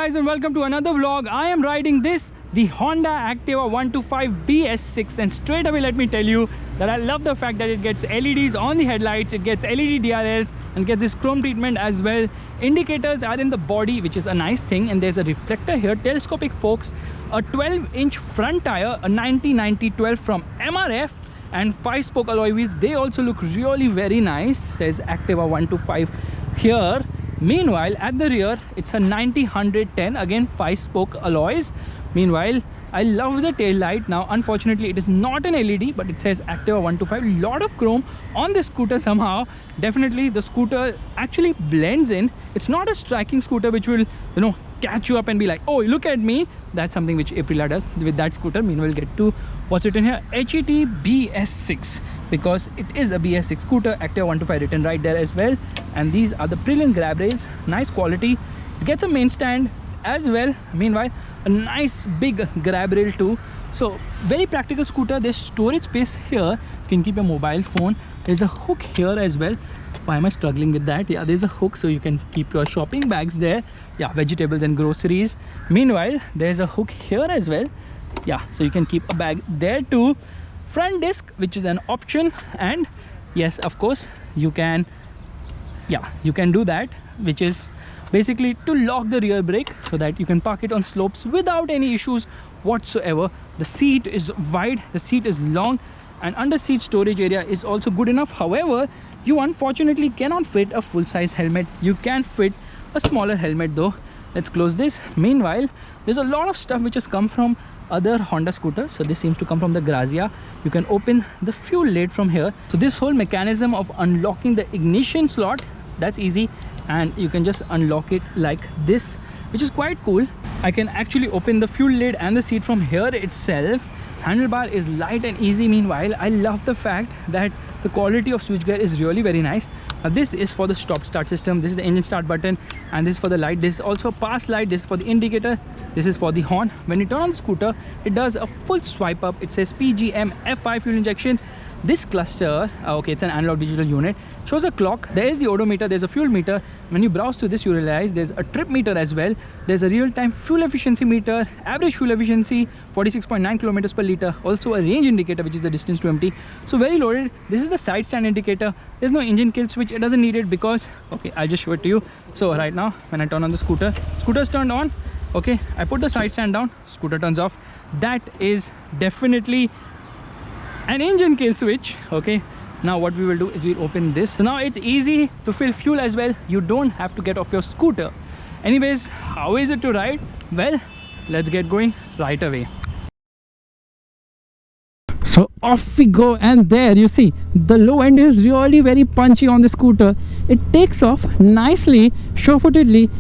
guys, and welcome to another vlog. I am riding the Honda Activa 125 BS6, and straight away let me tell you that I love the fact that it gets LEDs on the headlights, it gets LED DRLs and gets this chrome treatment as well. Indicators are in the body, which is a nice thing, and there's a reflector here, telescopic forks, a 12-inch front tire, a 90/90/12 from MRF, and 5-spoke alloy wheels. They also look really very nice, says Activa 125 here. Meanwhile, at the rear, it's a 90/110, again 5-spoke alloys. Meanwhile, I love the tail light. Now unfortunately it is not an LED, but it says Activa 125. Lot of chrome on this scooter somehow. Definitely the scooter actually blends in. It's not a striking scooter which will, you know, catch you up and be like, oh, look at me. That's something which Aprilia does with that scooter. Meanwhile, get to what's written here, HET BS6, because it is a BS6 scooter. Activa 125 written right there as well. And these are the brilliant grab rails, nice quality. It gets a main stand as well. Meanwhile, a nice big grab rail too. So very practical scooter. There's storage space here. You can keep your mobile phone. There's a hook here as well. Why am I struggling with that? Yeah, there's a hook, so you can keep your shopping bags there. Yeah, vegetables and groceries. Meanwhile, there's a hook here as well. Yeah, so you can keep a bag there too. Front disc, which is an option, and yes, of course, you can do that, which is basically to lock the rear brake so that you can park it on slopes without any issues whatsoever. The seat is wide, the seat is long, and under seat storage area is also good enough. However, you unfortunately cannot fit a full-size helmet. You can fit a smaller helmet though. Let's close this. Meanwhile, there's a lot of stuff which has come from other Honda scooters. So this seems to come from the Grazia. You can open the fuel lid from here. So this whole mechanism of unlocking the ignition slot, that's easy, and you can just unlock it like this, which is quite cool. I can actually open the fuel lid and the seat from here itself. Handlebar is light and easy. Meanwhile, I love the fact that the quality of switchgear is really very nice. This is for the stop start system, this is the engine start button, and this is for the light. This is also a pass light, this is for the indicator, this is for the horn. When you turn on the scooter, it does a full swipe up. It says PGM F5 fuel injection. This cluster, okay, it's an analog digital unit, shows a clock. There is the odometer, there's a fuel meter. When you browse through this, you realize there's a trip meter as well. There's a real-time fuel efficiency meter, average fuel efficiency 46.9 kilometers per liter. Also a range indicator, which is the distance to empty. So very loaded. This is the side stand indicator. There's no engine kill switch. It doesn't need it because, okay, I'll just show it to you. So right now, when I turn on the scooter, scooter's turned on. Okay, I put the side stand down, scooter turns off. That is definitely an engine kill switch. Okay, now what we will do is we'll open this. So now it's easy to fill fuel as well. You don't have to get off your scooter. Anyways, how is it to ride? Well, let's get going right away. So off we go, and there you see the low end is really very punchy on the scooter. It takes off nicely, sure-footedly,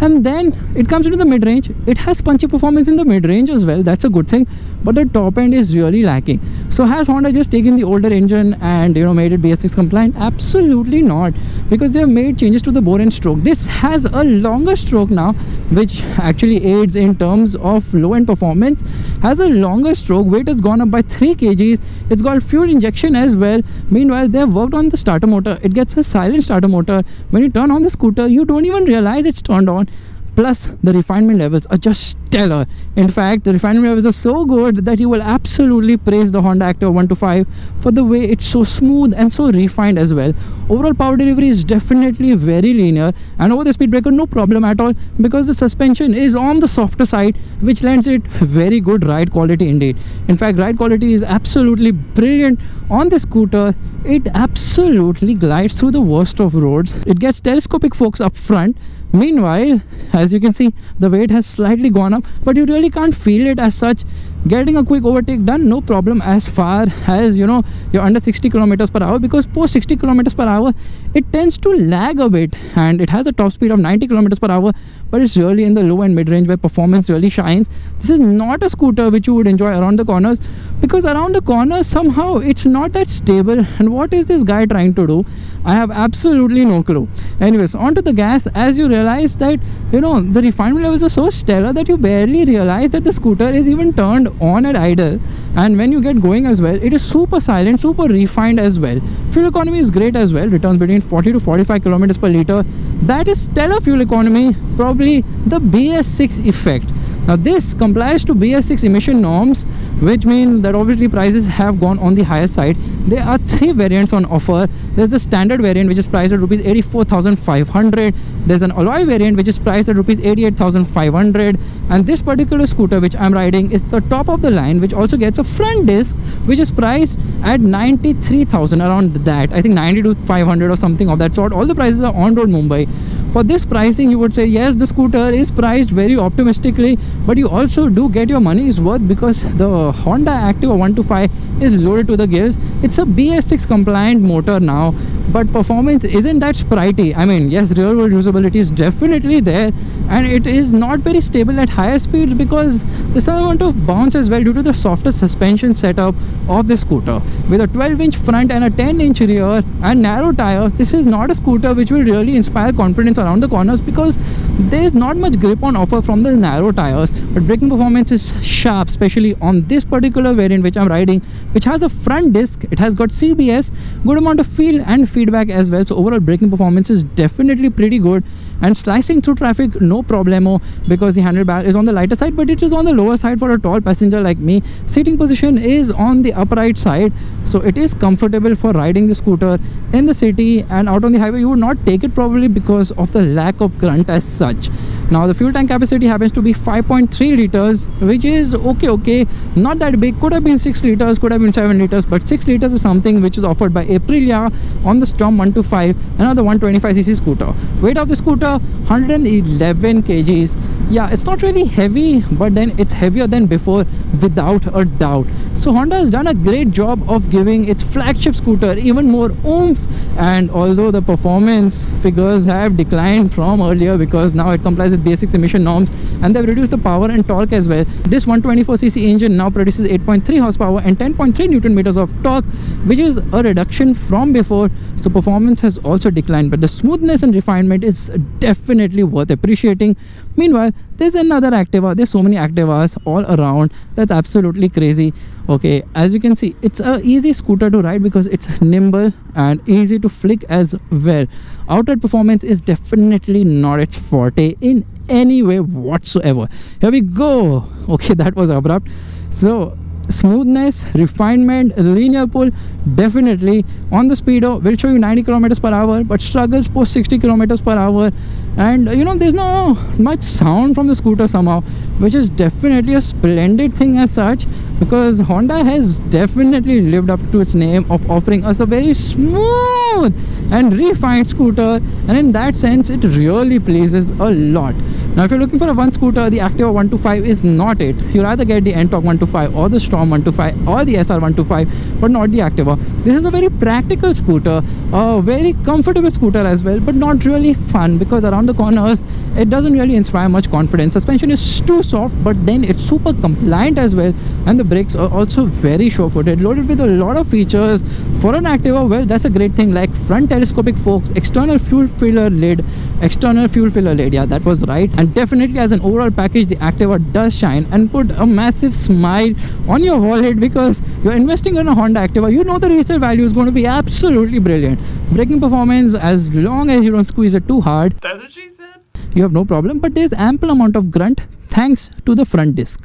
and then it comes into the mid-range. It has punchy performance in the mid-range as well. That's a good thing, but the top end is really lacking. So has Honda just taken the older engine and, you know, made it BS6 compliant? Absolutely not, because they have made changes to the bore and stroke. This has a longer stroke now, which actually aids in terms of low-end performance. Has a longer stroke, weight has gone up by 3 kgs. It's got fuel injection as well. Meanwhile, they have worked on the starter motor. It gets a silent starter motor. When you turn on the scooter, you don't even realize it's turned on. Plus, the refinement levels are just stellar. In fact, the refinement levels are so good that you will absolutely praise the Honda Activa 125 for the way it's so smooth and so refined as well. Overall power delivery is definitely very linear, and over the speed breaker, no problem at all, because the suspension is on the softer side, which lends it very good ride quality indeed. In fact, ride quality is absolutely brilliant on the scooter. It absolutely glides through the worst of roads. It gets telescopic forks up front. Meanwhile, as you can see, the weight has slightly gone up, but you really can't feel it as such. Getting a quick overtake done, no problem, as far as, you know, you're under 60 kilometers per hour, because post 60 kilometers per hour it tends to lag a bit, and it has a top speed of 90 kilometers per hour, but it's really in the low and mid range where performance really shines. This is not a scooter which you would enjoy around the corners, because around the corners somehow it's not that stable. And what is this guy trying to do? I have absolutely no clue. Anyways, onto the gas. As you realize that, you know, the refinement levels are so stellar that you barely realize that the scooter is even turned on at idle, and when you get going as well, it is super silent, super refined as well. Fuel economy is great as well, returns between 40 to 45 kilometers per liter. That is stellar fuel economy, probably the BS6 effect. Now this complies to BS6 emission norms, which means that obviously prices have gone on the higher side. There are 3 variants on offer. There's the standard variant, which is priced at rupees 84,500. There's an alloy variant, which is priced at rupees 88,500. And this particular scooter which I'm riding is the top of the line, which also gets a front disc, which is priced at 93,000, around that. I think 90 to 500 or something of that sort. All the prices are on road Mumbai. For this pricing, you would say yes, the scooter is priced very optimistically, but you also do get your money's worth because the Honda Activa 125 is loaded to the gills. It's a BS6 compliant motor now, but performance isn't that sprightly. I mean, yes, real world usability is definitely there, and it is not very stable at higher speeds because there's some amount of bounce as well due to the softer suspension setup of the scooter. With a 12-inch front and a 10-inch rear and narrow tires, this is not a scooter which will really inspire confidence around the corners because there is not much grip on offer from the narrow tires. But braking performance is sharp, especially on this particular variant which I'm riding, which has a front disc. It has got CBS, good amount of feel and feedback as well. So overall braking performance is definitely pretty good, and slicing through traffic no problemo because the handlebar is on the lighter side, but it is on the lower side for a tall passenger like me. Seating position is on the upright side, so it is comfortable for riding the scooter in the city, and out on the highway you would not take it probably because of the lack of grunt as such. Now the fuel tank capacity happens to be 5.3 liters, which is okay, not that big. Could have been 6 liters, could have been 7 liters, but 6 liters is something which is offered by Aprilia on the Storm 125, another 125cc scooter. Weight of the scooter 111 kgs. Yeah, it's not really heavy, but then it's heavier than before without a doubt. So Honda has done a great job of giving its flagship scooter even more oomph, and although the performance figures have declined from earlier because now it complies with basic emission norms and they've reduced the power and torque as well. This 124cc engine now produces 8.3 horsepower and 10.3 newton meters of torque, which is a reduction from before. So performance has also declined, but the smoothness and refinement is definitely worth appreciating. Meanwhile, there's another Activa. There's so many Activas all around, that's absolutely crazy. Okay, as you can see, it's a easy scooter to ride because it's nimble and easy to flick as well. Outright performance is definitely not its forte in any way whatsoever. Here we go. Okay, that was abrupt. So smoothness, refinement, linear pull, definitely. On the speedo will show you 90 kilometers per hour, but struggles post 60 kilometers per hour. And you know, there's no much sound from the scooter somehow, which is definitely a splendid thing as such, because Honda has definitely lived up to its name of offering us a very smooth and refined scooter, and in that sense it really pleases a lot. Now if you're looking for a one scooter, the Activa 125 is not it. You'll either get the NTORQ 125 or the Storm 125 or the SR 125, but not the Activa. This is a very practical scooter, a very comfortable scooter as well, but not really fun because around the corners it doesn't really inspire much confidence. Suspension is too soft, but then it's super compliant as well, and the brakes are also very sure-footed, loaded with a lot of features for an Activa. Well, that's a great thing, like front telescopic forks, external fuel filler lid, yeah, that was right. And definitely as an overall package, the Activa does shine and put a massive smile on your wallet because you're investing in a Honda Activa. You know the resale value is going to be absolutely brilliant. Braking performance, as long as you don't squeeze it too hard, That's what she said. you have no problem, but there's ample amount of grunt thanks to the front disc.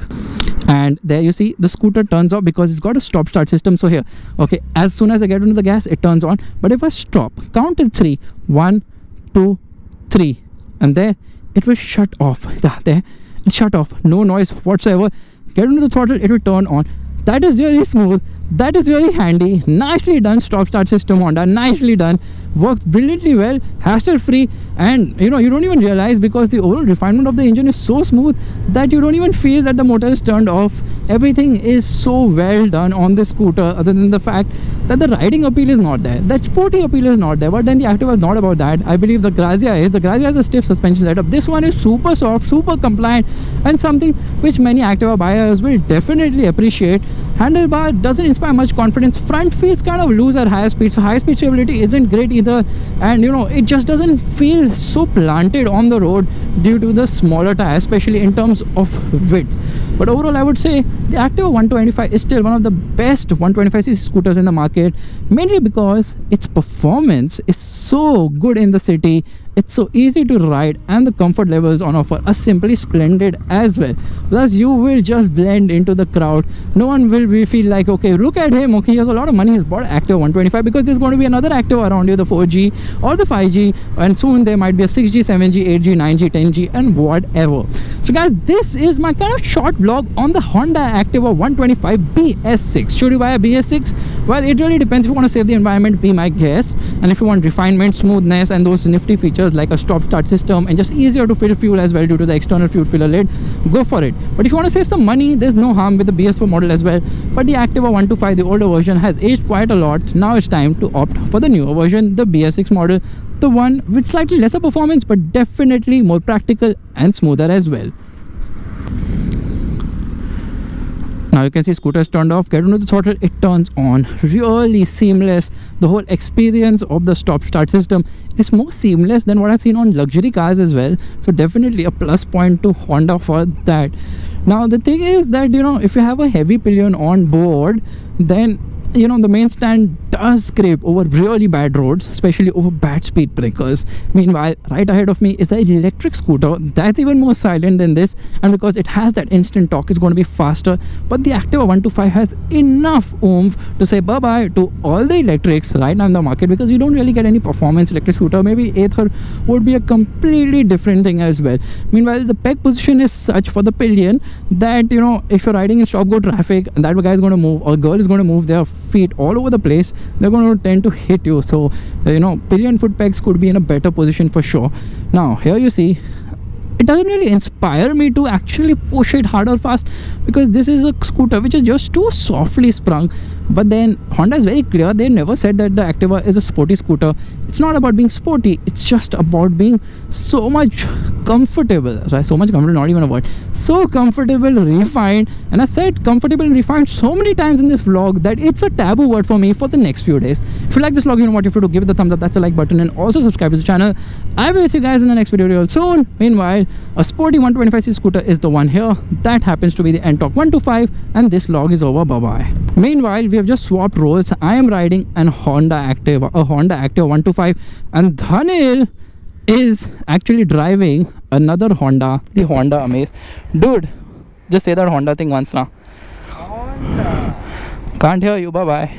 And there you see the scooter turns off because it's got a stop start system. So here, okay, as soon as I get into the gas, it turns on, but if I stop, count till 3, 1, 2, 3, and there it will shut off. There it shut off, no noise whatsoever. Get into the throttle, it will turn on. That is really smooth, that is really handy. Nicely done stop start system, Honda, nicely done. Works brilliantly well, hassle free, and you know, you don't even realize because the overall refinement of the engine is so smooth that you don't even feel that the motor is turned off. Everything is so well done on this scooter, other than the fact that the riding appeal is not there, that sporty appeal is not there. But then the Activa is not about that. I believe the Grazia is. The Grazia has a stiff suspension setup. This one is super soft, super compliant, and something which many Activa buyers will definitely appreciate. Handlebar doesn't inspire much confidence. Front feels kind of loose at higher speed, so high speed stability isn't great either. either, and you know, it just doesn't feel so planted on the road due to the smaller tire, especially in terms of width. But overall, I would say the Activa 125 is still one of the best 125cc scooters in the market, mainly because its performance is so good in the city. It's so easy to ride, and the comfort levels on offer are simply splendid as well. Plus, you will just blend into the crowd. No one will feel like, okay, look at him, okay, he has a lot of money, he's bought Activa 125, because there's going to be another Activa around you, the 4G or the 5G, and soon there might be a 6G, 7G, 8G, 9G, 10G, and whatever. So guys, this is my kind of short vlog on the Honda Activa 125 BS6. Should you buy a BS6? Well, it really depends. If you want to save the environment, be my guest. And if you want refinement, smoothness, and those nifty features like a stop-start system and just easier to fill fuel as well due to the external fuel filler lid, go for it. But if you want to save some money, there's no harm with the BS4 model as well. But the Activa 125, the older version, has aged quite a lot. Now it's time to opt for the newer version, the BS6 model, the one with slightly lesser performance but definitely more practical and smoother as well. Now you can see scooter is turned off. Get onto the throttle, it turns on. Really seamless. The whole experience of the stop-start system is more seamless than what I've seen on luxury cars as well. So definitely a plus point to Honda for that. Now the thing is that, you know, if you have a heavy pillion on board, then you know the main stand does scrape over really bad roads, especially over bad speed breakers. Meanwhile, right ahead of me is the electric scooter that's even more silent than this, and because it has that instant torque, it's going to be faster. But the Activa 125 has enough oomph to say bye bye to all the electrics right now in the market, because you don't really get any performance electric scooter. Maybe Ather would be a completely different thing as well. Meanwhile, the peg position is such for the pillion that, you know, if you're riding in stop-go traffic and that guy is going to move, or girl is going to move their feet all over the place, they're going to tend to hit you. So you know, pillion foot pegs could be in a better position for sure. Now here you see, it doesn't really inspire me to actually push it hard or fast, because this is a scooter which is just too softly sprung. But then Honda is very clear. They never said that the Activa is a sporty scooter. It's not about being sporty, it's just about being so much comfortable, right? So much comfortable, not even a word. So comfortable, refined. And I've said comfortable and refined so many times in this vlog that it's a taboo word for me for the next few days. If you like this vlog, you know what you have to do. Give it the thumbs up, that's the like button, and also subscribe to the channel. I will see you guys in the next video real soon. Meanwhile, a sporty 125cc scooter is the one here. That happens to be the NTORQ 125, and this vlog is over. Bye bye. Meanwhile, we have just swapped roles. I am riding a Honda Activa 125, and Dhanil is actually driving another Honda, the Honda Amaze. Dude, just say that Honda thing once now. Honda. Can't hear you. Bye bye.